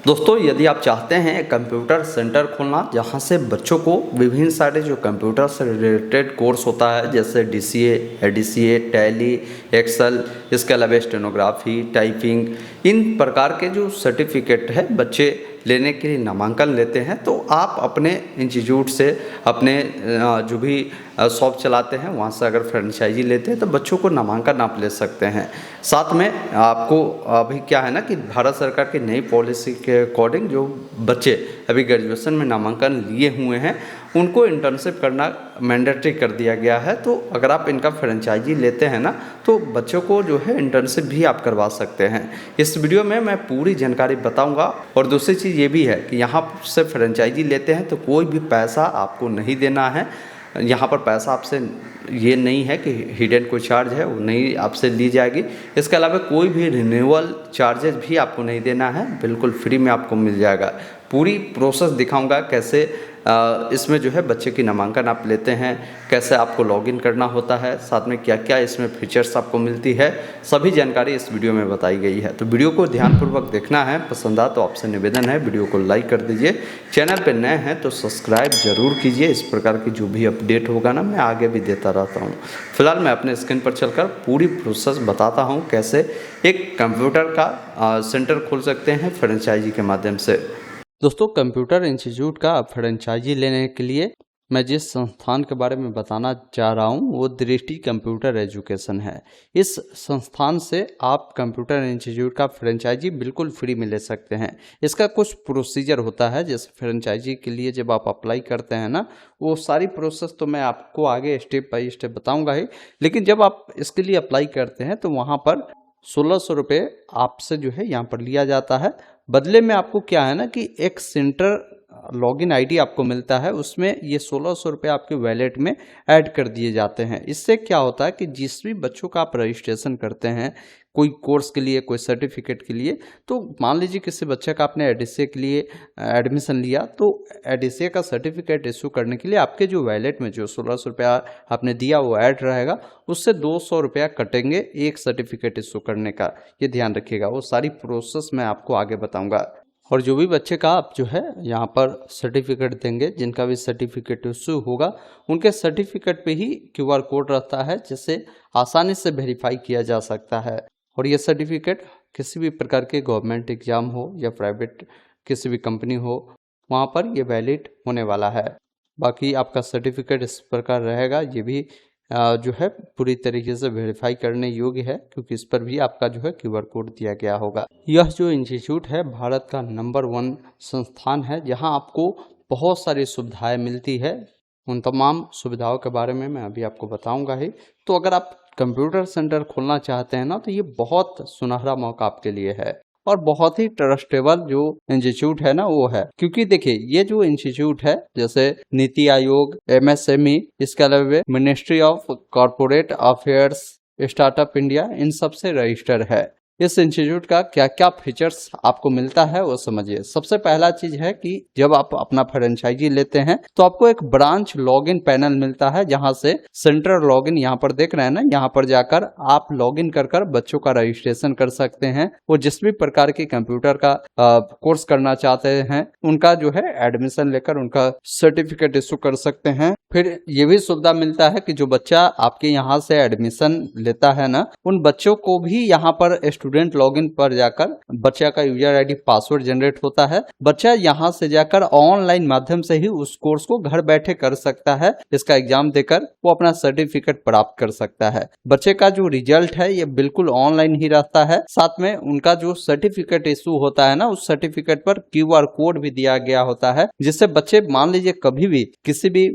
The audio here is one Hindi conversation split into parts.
दोस्तों, यदि आप चाहते हैं कंप्यूटर सेंटर खोलना जहां से बच्चों को विभिन्न सारे जो कंप्यूटर से रिलेटेड कोर्स होता है जैसे DCA, ADCA, टैली, एक्सेल, इसके अलावा स्टेनोग्राफी, टाइपिंग, इन प्रकार के जो सर्टिफिकेट है बच्चे लेने के लिए नामांकन लेते हैं, तो आप अपने इंस्टीट्यूट से अपने जो भी शॉप चलाते हैं वहाँ से अगर फ्रेंचाइजी लेते हैं तो बच्चों को नामांकन आप ले सकते हैं। साथ में आपको अभी क्या है ना कि भारत सरकार की नई पॉलिसी के अकॉर्डिंग जो बच्चे अभी ग्रेजुएशन में नामांकन लिए हुए हैं उनको इंटर्नशिप करना मैंडेटरी कर दिया गया है। तो अगर आप इनका फ्रेंचाइजी लेते हैं ना तो बच्चों को जो है इंटर्नशिप भी आप करवा सकते हैं। इस वीडियो में मैं पूरी जानकारी बताऊंगा। और दूसरी चीज़ ये भी है कि यहाँ से फ्रेंचाइजी लेते हैं तो कोई भी पैसा आपको नहीं देना है। यहाँ पर पैसा आपसे ये नहीं है कि हिडन कोई चार्ज है वो नहीं आपसे ली जाएगी। इसके अलावा कोई भी रिन्यूअल चार्जेस भी आपको नहीं देना है, बिल्कुल फ्री में आपको मिल जाएगा। पूरी प्रोसेस दिखाऊंगा कैसे इसमें जो है बच्चे की नामांकन आप लेते हैं, कैसे आपको लॉगिन करना होता है, साथ में क्या क्या इसमें फीचर्स आपको मिलती है, सभी जानकारी इस वीडियो में बताई गई है। तो वीडियो को ध्यानपूर्वक देखना है। पसंद आ तो आपसे निवेदन है वीडियो को लाइक कर दीजिए। चैनल पर नए हैं तो सब्सक्राइब जरूर कीजिए। इस प्रकार की जो भी अपडेट होगा ना मैं आगे भी देता रहता हूँ। फिलहाल मैं अपने स्क्रीन पर चलकर पूरी प्रोसेस बताता हूँ कैसे एक कंप्यूटर का सेंटर खोल सकते हैं फ्रेंचाइजी के माध्यम से। दोस्तों, कंप्यूटर इंस्टीट्यूट का फ्रेंचाइजी लेने के लिए मैं जिस संस्थान के बारे में बताना चाह रहा हूं वो दृष्टि कंप्यूटर एजुकेशन है। इस संस्थान से आप कंप्यूटर इंस्टीट्यूट का फ्रेंचाइजी बिल्कुल फ्री में ले सकते हैं। इसका कुछ प्रोसीजर होता है, जैसे फ्रेंचाइजी के लिए जब आप अप्लाई करते हैं ना वो सारी प्रोसेस तो मैं आपको आगे स्टेप बाय स्टेप बताऊंगा ही, लेकिन जब आप इसके लिए अप्लाई करते हैं तो वहाँ पर 1600 रुपये आपसे जो है यहाँ पर लिया जाता है। बदले में आपको क्या है ना कि एक सेंटर लॉगिन आईडी आपको मिलता है, उसमें ये 1600 रुपये आपके वैलेट में ऐड कर दिए जाते हैं। इससे क्या होता है कि जिस भी बच्चों का आप रजिस्ट्रेशन करते हैं कोई कोर्स के लिए, कोई सर्टिफिकेट के लिए, तो मान लीजिए किसी बच्चे का आपने ADCA के लिए एडमिशन लिया तो ADCA का सर्टिफिकेट इशू करने के लिए आपके जो वैलेट में जो 1600 रुपया आपने दिया वो ऐड रहेगा, उससे 200 रुपया कटेंगे एक सर्टिफिकेट इशू करने का। ये ध्यान रखिएगा। वो सारी प्रोसेस मैं आपको आगे बताऊंगा। और जो भी बच्चे का आप जो है यहाँ पर सर्टिफिकेट देंगे, जिनका भी सर्टिफिकेट इशू होगा उनके सर्टिफिकेट पे ही QR कोड रहता है, जिससे आसानी से वेरीफाई किया जा सकता है। और ये सर्टिफिकेट किसी भी प्रकार के गवर्नमेंट एग्जाम हो या प्राइवेट किसी भी कंपनी हो वहाँ पर ये वैलिड होने वाला है। बाकी आपका सर्टिफिकेट इस प्रकार रहेगा, ये भी जो है पूरी तरीके से वेरीफाई करने योग्य है, क्योंकि इस पर भी आपका जो है QR कोड दिया गया होगा। यह जो इंस्टीट्यूट है भारत का नंबर 1 संस्थान है जहां आपको बहुत सारी सुविधाएं मिलती है। उन तमाम सुविधाओं के बारे में मैं अभी आपको बताऊंगा ही। तो अगर आप कंप्यूटर सेंटर खोलना चाहते हैं ना तो ये बहुत सुनहरा मौका आपके लिए है और बहुत ही ट्रस्टेबल जो इंस्टीट्यूट है ना वो है। क्योंकि देखिए ये जो इंस्टीट्यूट है जैसे नीति आयोग, MSME, इसके अलावा ministry of corporate affairs, startup India, इन सब से रजिस्टर है। इस इंस्टीट्यूट का क्या क्या फीचर्स आपको मिलता है वो समझिए। सबसे पहला चीज है कि जब आप अपना फ्रेंचाइजी लेते हैं तो आपको एक ब्रांच लॉगिन पैनल मिलता है, जहां से सेंटर लॉगिन यहाँ पर देख रहे हैं ना, यहाँ पर जाकर आप लॉगिन कर बच्चों का रजिस्ट्रेशन कर सकते हैं। वो जिस भी प्रकार के कंप्यूटर का कोर्स करना चाहते हैं उनका जो है एडमिशन लेकर उनका सर्टिफिकेट इशू कर सकते हैं। फिर ये भी सुविधा मिलता है कि जो बच्चा आपके यहाँ से एडमिशन लेता है ना उन बच्चों को भी यहाँ पर स्टूडेंट लॉगिन पर जाकर बच्चा का यूजर ID पासवर्ड जनरेट होता है। बच्चा यहाँ से जाकर ऑनलाइन माध्यम से ही उस कोर्स को घर बैठे कर सकता है। इसका एग्जाम देकर वो अपना सर्टिफिकेट प्राप्त कर सकता है। बच्चे का जो रिजल्ट है ये बिल्कुल ऑनलाइन ही रहता है। साथ में उनका जो सर्टिफिकेट इशू होता है ना उस सर्टिफिकेट पर QR कोड भी दिया गया होता है, जिससे बच्चे मान लीजिए कभी भी किसी भी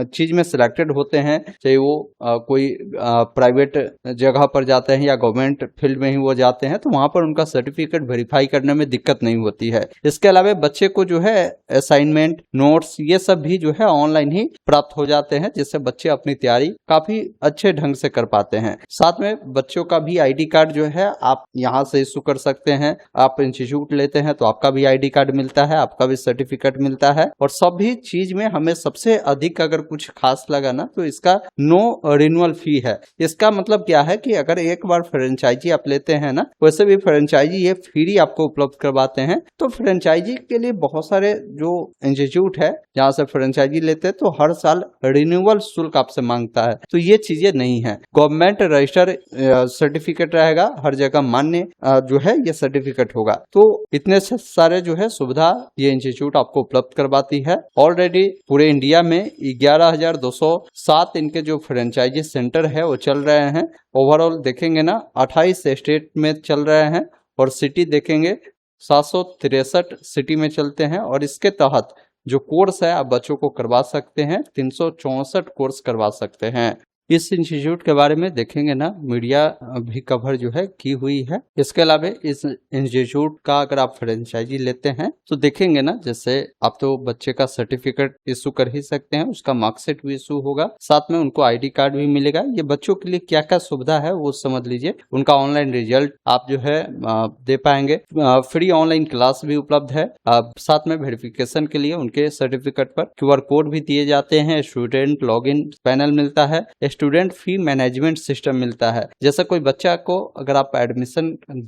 चीज में सिलेक्टेड होते हैं, चाहे वो कोई प्राइवेट जगह पर जाते हैं या गवर्नमेंट फील्ड में ही वो जाते हैं, तो वहां पर उनका सर्टिफिकेट वेरीफाई करने में दिक्कत नहीं होती है। इसके अलावा बच्चे को जो है असाइनमेंट, नोट्स, ये सब भी जो है ऑनलाइन ही प्राप्त हो जाते हैं, जिससे बच्चे अपनी तैयारी काफी अच्छे ढंग से कर पाते हैं। साथ में बच्चों का भी ID कार्ड जो है आप यहाँ से इशू कर सकते हैं। आप इंस्टीट्यूट लेते हैं तो आपका भी ID कार्ड मिलता है, आपका भी सर्टिफिकेट मिलता है। और सभी चीज में हमें सबसे अधिक अगर कुछ खास लगा ना तो इसका नो रिन्यूअल फी है। इसका मतलब क्या है कि अगर एक बार फ्रेंचाइजी आप लेते हैं ना, वैसे भी फ्रेंचाइजी ये फ्री आपको उपलब्ध करवाते हैं। तो फ्रेंचाइजी के लिए बहुत सारे जो इंस्टीट्यूट है जहाँ से फ्रेंचाइजी लेते हैं तो हर साल रिन्यूअल शुल्क आपसे मांगता है, तो ये चीजें नहीं है। गवर्नमेंट रजिस्टर सर्टिफिकेट रहेगा, हर जगह मान्य जो है ये सर्टिफिकेट होगा। तो इतने सारे जो है सुविधा ये इंस्टीट्यूट आपको उपलब्ध करवाती है। ऑलरेडी पूरे इंडिया में 11,207 इनके जो फ्रेंचाइजी सेंटर है वो चल रहे हैं। ओवरऑल देखेंगे ना 28 स्टेट में चल रहे हैं और सिटी देखेंगे 763 सिटी में चलते हैं। और इसके तहत जो कोर्स है आप बच्चों को करवा सकते हैं, 364 कोर्स करवा सकते हैं। इस इंस्टीट्यूट के बारे में देखेंगे ना मीडिया भी कवर जो है की हुई है। इसके अलावा इस इंस्टीट्यूट का अगर आप फ्रेंचाइजी लेते हैं तो देखेंगे ना, जैसे आप तो बच्चे का सर्टिफिकेट इशू कर ही सकते हैं, उसका मार्कशीट भी इशू होगा, साथ में उनको आईडी कार्ड भी मिलेगा। ये बच्चों के लिए क्या क्या सुविधा है वो समझ लीजिए। उनका ऑनलाइन रिजल्ट आप जो है दे पाएंगे, फ्री ऑनलाइन क्लास भी उपलब्ध है, साथ में वेरिफिकेशन के लिए उनके सर्टिफिकेट पर QR कोड भी दिए जाते हैं, स्टूडेंट लॉगिन पैनल मिलता है, स्टूडेंट फी मैनेजमेंट सिस्टम मिलता है। जैसे कोई बच्चा को अगर आप एडमिशन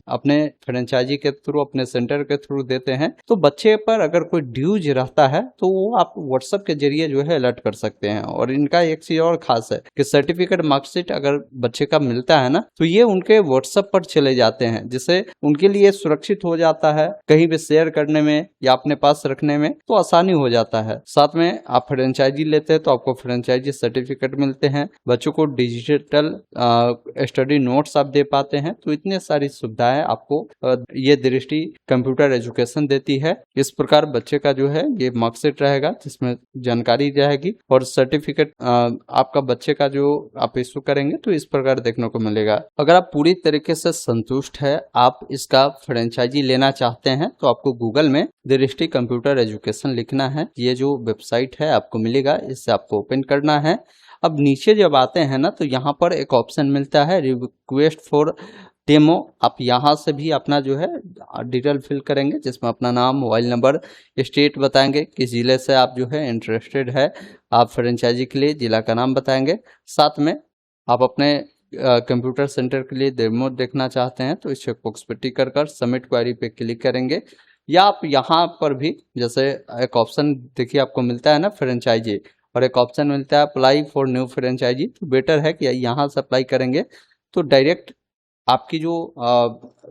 अपने फ्रेंचाइजी के थ्रू, अपने सेंटर के थ्रू देते हैं तो बच्चे पर अगर कोई ड्यूज रहता है तो वो आप व्हाट्सएप के जरिए जो है अलर्ट कर सकते हैं। और इनका एक चीज और खास है कि सर्टिफिकेट मार्कशीट अगर बच्चे का मिलता है ना तो ये उनके व्हाट्सएप पर चले जाते हैं, जिससे उनके लिए सुरक्षित हो जाता है, कहीं भी शेयर करने में या अपने पास रखने में तो आसानी हो जाता है। साथ में आप फ्रेंचाइजी लेते हैं तो आपको फ्रेंचाइजी सर्टिफिकेट मिलते हैं, बच्चों को डिजिटल स्टडी नोट्स आप दे पाते हैं। तो इतने सारी सुविधाएं आपको ये दृष्टि कंप्यूटर एजुकेशन देती है। इस प्रकार बच्चे का जो है ये मार्कशीट रहेगा जिसमें जानकारी रहेगी और सर्टिफिकेट आपका बच्चे का जो आप इशू करेंगे तो इस प्रकार देखने को मिलेगा। अगर आप पूरी तरीके से संतुष्ट है, आप इसका फ्रेंचाइजी लेना चाहते हैं तो आपको गूगल में दृष्टि कंप्यूटर एजुकेशन लिखना है। ये जो वेबसाइट है आपको मिलेगा, इससे आपको ओपन करना है। अब नीचे जब आते हैं ना तो यहाँ पर एक ऑप्शन मिलता है रिक्वेस्ट फॉर डेमो। आप यहाँ से भी अपना जो है डिटेल फिल करेंगे, जिसमें अपना नाम, मोबाइल नंबर, स्टेट बताएंगे किस जिले से आप जो है इंटरेस्टेड है आप फ्रेंचाइजी के लिए, जिला का नाम बताएंगे। साथ में आप अपने कंप्यूटर सेंटर के लिए डेमो देखना चाहते हैं तो इस चेकबॉक्स पर टिक कर सबमिट क्वेरी पे क्लिक करेंगे। या आप यहाँ पर भी जैसे एक ऑप्शन देखिए आपको मिलता है ना फ्रेंचाइजी, और एक ऑप्शन मिलता है अप्लाई फॉर न्यू फ्रेंचाइजी। तो बेटर है कि यहाँ से अप्लाई करेंगे तो डायरेक्ट आपकी जो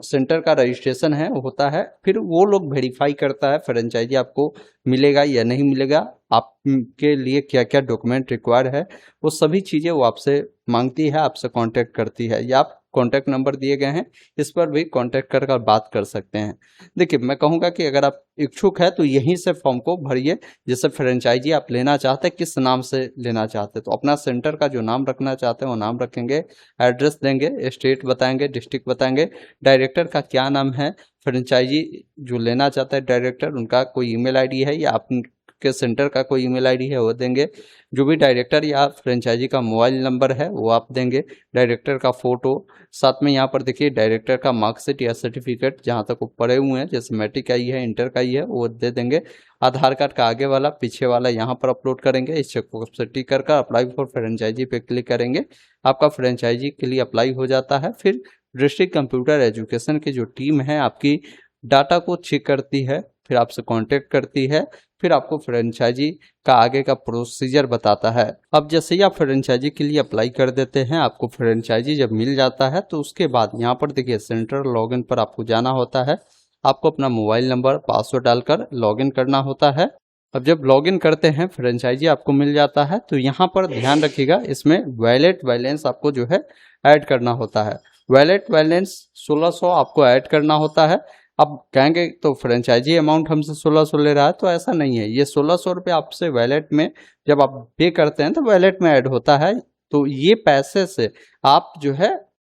सेंटर का रजिस्ट्रेशन है वो होता है, फिर वो लोग वेरीफाई करता है फ्रेंचाइजी आपको मिलेगा या नहीं मिलेगा, आपके लिए क्या क्या डॉक्यूमेंट रिक्वायर्ड है, वो सभी चीज़ें वो आपसे मांगती है, आपसे कांटेक्ट करती है। या आप कॉन्टैक्ट नंबर दिए गए हैं, इस पर भी कॉन्टैक्ट कर बात कर सकते हैं। देखिए मैं कहूँगा कि अगर आप इच्छुक है तो यहीं से फॉर्म को भरिए। जैसे फ्रेंचाइजी आप लेना चाहते हैं, किस नाम से लेना चाहते हैं, तो अपना सेंटर का जो नाम रखना चाहते हैं वो नाम रखेंगे, एड्रेस देंगे, स्टेट बताएंगे, डिस्ट्रिक्ट बताएंगे, डायरेक्टर का क्या नाम है, फ्रेंचाइजी जो लेना चाहता है डायरेक्टर उनका कोई ईमेल आईडी है या आपके सेंटर का कोई ईमेल आईडी है वो देंगे, जो भी डायरेक्टर या फ्रेंचाइजी का मोबाइल नंबर है वो आप देंगे, डायरेक्टर का फोटो, साथ में यहाँ पर देखिए डायरेक्टर का मार्कशीट या सर्टिफिकेट जहाँ तक वो पढ़े हुए हैं, जैसे मैट्रिक आई है, इंटर का ही है वो दे देंगे, आधार कार्ड का आगे वाला पीछे वाला यहाँ पर अपलोड करेंगे। इस चेकबॉक्स पर टिक कर अप्लाई फॉर फ्रेंचाइजी पे क्लिक करेंगे, आपका फ्रेंचाइजी के लिए अप्लाई हो जाता है। फिर डिस्ट्रिक्ट कंप्यूटर एजुकेशन की जो टीम है आपकी डाटा को चेक करती है, फिर आपसे कांटेक्ट करती है, फिर आपको फ्रेंचाइजी का आगे का प्रोसीजर बताता है। अब जैसे ही आप फ्रेंचाइजी के लिए अप्लाई कर देते हैं, आपको फ्रेंचाइजी जब मिल जाता है तो उसके बाद यहाँ पर देखिए सेंटर लॉगिन पर आपको जाना होता है, आपको अपना मोबाइल नंबर, पासवर्ड डालकर लॉगिन करना होता है। अब जब लॉगिन करते हैं फ्रेंचाइजी आपको मिल जाता है तो यहाँ पर ध्यान रखिएगा, इसमें वैलेट बैलेंस आपको जो है ऐड करना होता है। वैलेट बैलेंस 1600 आपको ऐड करना होता है। अब कहेंगे तो फ्रेंचाइजी अमाउंट हमसे 1600 ले रहा है, तो ऐसा नहीं है, ये 1600 रुपये आपसे वैलेट में जब आप पे करते हैं तो वैलेट में ऐड होता है। तो ये पैसे से आप जो है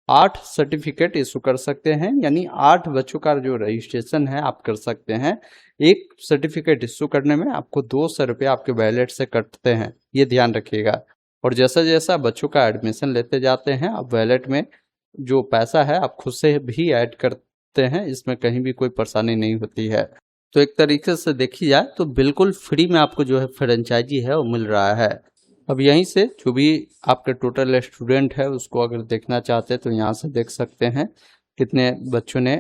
8 सर्टिफिकेट इशू कर सकते हैं, यानी 8 बच्चों का जो रजिस्ट्रेशन है आप कर सकते हैं। एक सर्टिफिकेट इशू करने में आपको 200 रुपये आपके वैलेट से कटते हैं, ये ध्यान रखिएगा। और जैसा जैसा बच्चों का एडमिशन लेते जाते हैं आप वैलेट में जो पैसा है आप खुद से भी ऐड करते हैं, इसमें कहीं भी कोई परेशानी नहीं होती है। तो एक तरीके से देखी जाए तो बिल्कुल फ्री में आपको जो है फ्रेंचाइजी है वो मिल रहा है। अब यहीं से जो भी आपके टोटल स्टूडेंट है उसको अगर देखना चाहते हैं तो यहाँ से देख सकते हैं। कितने बच्चों ने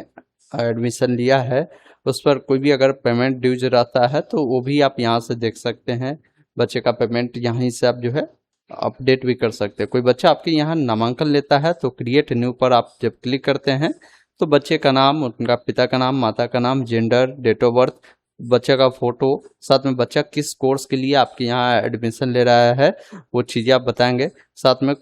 एडमिशन लिया है, उस पर कोई भी अगर पेमेंट ड्यूज रहता है तो वो भी आप यहाँ से देख सकते हैं। बच्चे का पेमेंट यहीं से आप जो है अपडेट भी कर सकते हैं। कोई बच्चा आपके यहाँ नामांकन लेता है तो क्रिएट न्यू पर आप जब क्लिक करते हैं तो बच्चे का नाम, उनका पिता का नाम, माता का नाम, जेंडर, डेट ऑफ बर्थ, बच्चे का फोटो, साथ में बच्चा किस कोर्स के लिए आपके यहाँ एडमिशन ले रहा है वो चीज़ें आप बताएंगे। साथ में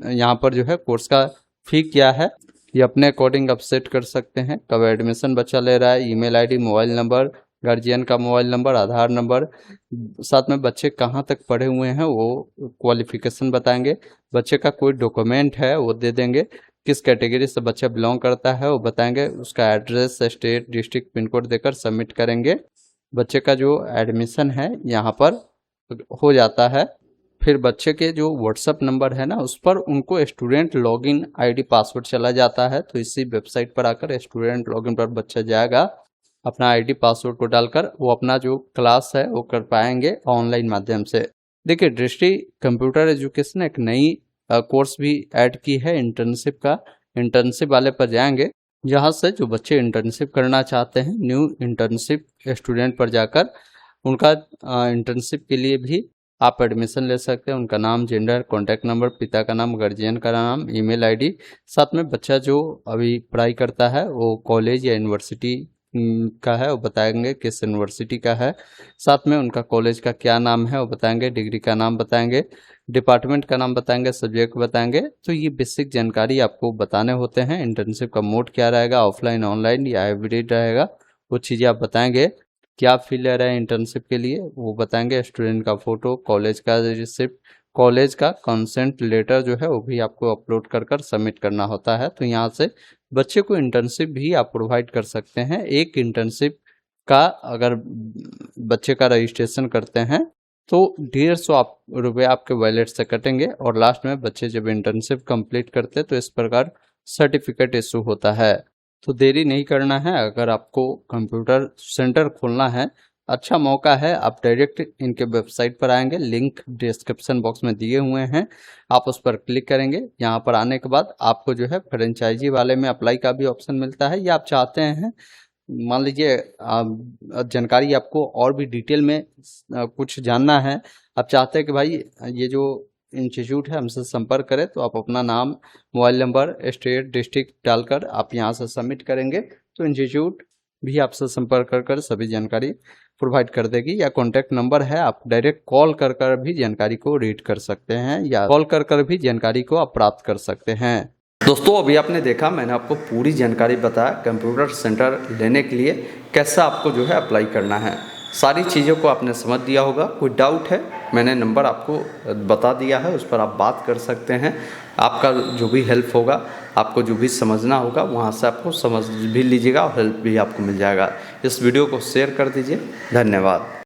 यहाँ पर जो है कोर्स का फी क्या है ये अपने अकॉर्डिंग आप सेट कर सकते हैं। कब एडमिशन बच्चा ले रहा है, email ID, mobile number, guardian का मोबाइल नंबर, आधार नंबर, साथ में बच्चे कहाँ तक पढ़े हुए हैं वो क्वालिफिकेशन बताएंगे। बच्चे का कोई डॉक्यूमेंट है वो दे देंगे, किस कैटेगरी से बच्चा बिलोंग करता है वो बताएंगे, उसका address, state, district, pin code देकर सबमिट करेंगे। बच्चे का जो एडमिशन है यहाँ पर हो जाता है। फिर बच्चे के जो व्हाट्सएप नंबर है ना उस पर उनको स्टूडेंट लॉगिन आईडी पासवर्ड चला जाता है। तो इसी वेबसाइट पर आकर स्टूडेंट लॉगिन पर बच्चा जाएगा, अपना आईडी पासवर्ड को डालकर वो अपना जो क्लास है वो कर पाएंगे ऑनलाइन माध्यम से। देखिए दृष्टि कंप्यूटर एजुकेशन एक नई कोर्स भी ऐड की है इंटर्नशिप का। इंटर्नशिप वाले पर जाएंगे, जहाँ से जो बच्चे इंटर्नशिप करना चाहते हैं न्यू इंटर्नशिप स्टूडेंट पर जाकर उनका इंटर्नशिप के लिए भी आप एडमिशन ले सकते हैं। उनका नाम, जेंडर, कॉन्टैक्ट नंबर, पिता का नाम, गार्जियन का नाम, ईमेल आईडी, साथ में बच्चा जो अभी पढ़ाई करता है वो कॉलेज या यूनिवर्सिटी का है वो बताएंगे, किस यूनिवर्सिटी का है, साथ में उनका कॉलेज का क्या नाम है वो बताएंगे, डिग्री का नाम बताएंगे, डिपार्टमेंट का नाम बताएंगे, सब्जेक्ट बताएंगे। तो ये बेसिक जानकारी आपको बताने होते हैं। इंटर्नशिप का मोड क्या रहेगा, ऑफलाइन, ऑनलाइन या हाइब्रिड रहेगा, वो चीज़ें आप बताएंगे। क्या फी ले रहे हैं इंटर्नशिप के लिए वो बताएंगे, स्टूडेंट का फोटो, कॉलेज का रिसिप्ट, कॉलेज का कंसेंट लेटर जो है वो भी आपको अपलोड कर सबमिट करना होता है। तो यहाँ से बच्चे को इंटर्नशिप भी आप प्रोवाइड कर सकते हैं। एक इंटर्नशिप का अगर बच्चे का रजिस्ट्रेशन करते हैं तो 150 रुपये आपके वॉलेट से कटेंगे और लास्ट में बच्चे जब इंटर्नशिप कंप्लीट करते हैं तो इस प्रकार सर्टिफिकेट इशू होता है। तो देरी नहीं करना है। अगर आपको कंप्यूटर सेंटर खोलना है, अच्छा मौका है, आप डायरेक्ट इनके वेबसाइट पर आएंगे, लिंक डिस्क्रिप्शन बॉक्स में दिए हुए हैं, आप उस पर क्लिक करेंगे। यहाँ पर आने के बाद आपको जो है फ्रेंचाइजी वाले में अप्लाई का भी ऑप्शन मिलता है, या आप चाहते हैं मान लीजिए जानकारी आपको और भी डिटेल में कुछ जानना है, आप चाहते हैं कि भाई ये जो इंस्टीट्यूट है हमसे संपर्क करें, तो आप अपना नाम, मोबाइल नंबर, स्टेट, डिस्ट्रिक्ट डालकर आप यहाँ से सबमिट करेंगे तो इंस्टीट्यूट भी आपसे संपर्क कर सभी जानकारी प्रोवाइड कर देगी। या कॉन्टैक्ट नंबर है, आप डायरेक्ट कॉल कर भी जानकारी को रीड कर सकते हैं या कॉल कर भी जानकारी को आप प्राप्त कर सकते हैं। दोस्तों अभी आपने देखा, मैंने आपको पूरी जानकारी बताया कंप्यूटर सेंटर लेने के लिए कैसे आपको जो है अप्लाई करना है। सारी चीज़ों को आपने समझ दिया होगा। कोई डाउट है, मैंने नंबर आपको बता दिया है, उस पर आप बात कर सकते हैं। आपका जो भी हेल्प होगा, आपको जो भी समझना होगा वहाँ से आपको समझ भी लीजिएगा और हेल्प भी आपको मिल जाएगा। इस वीडियो को शेयर कर दीजिए। धन्यवाद।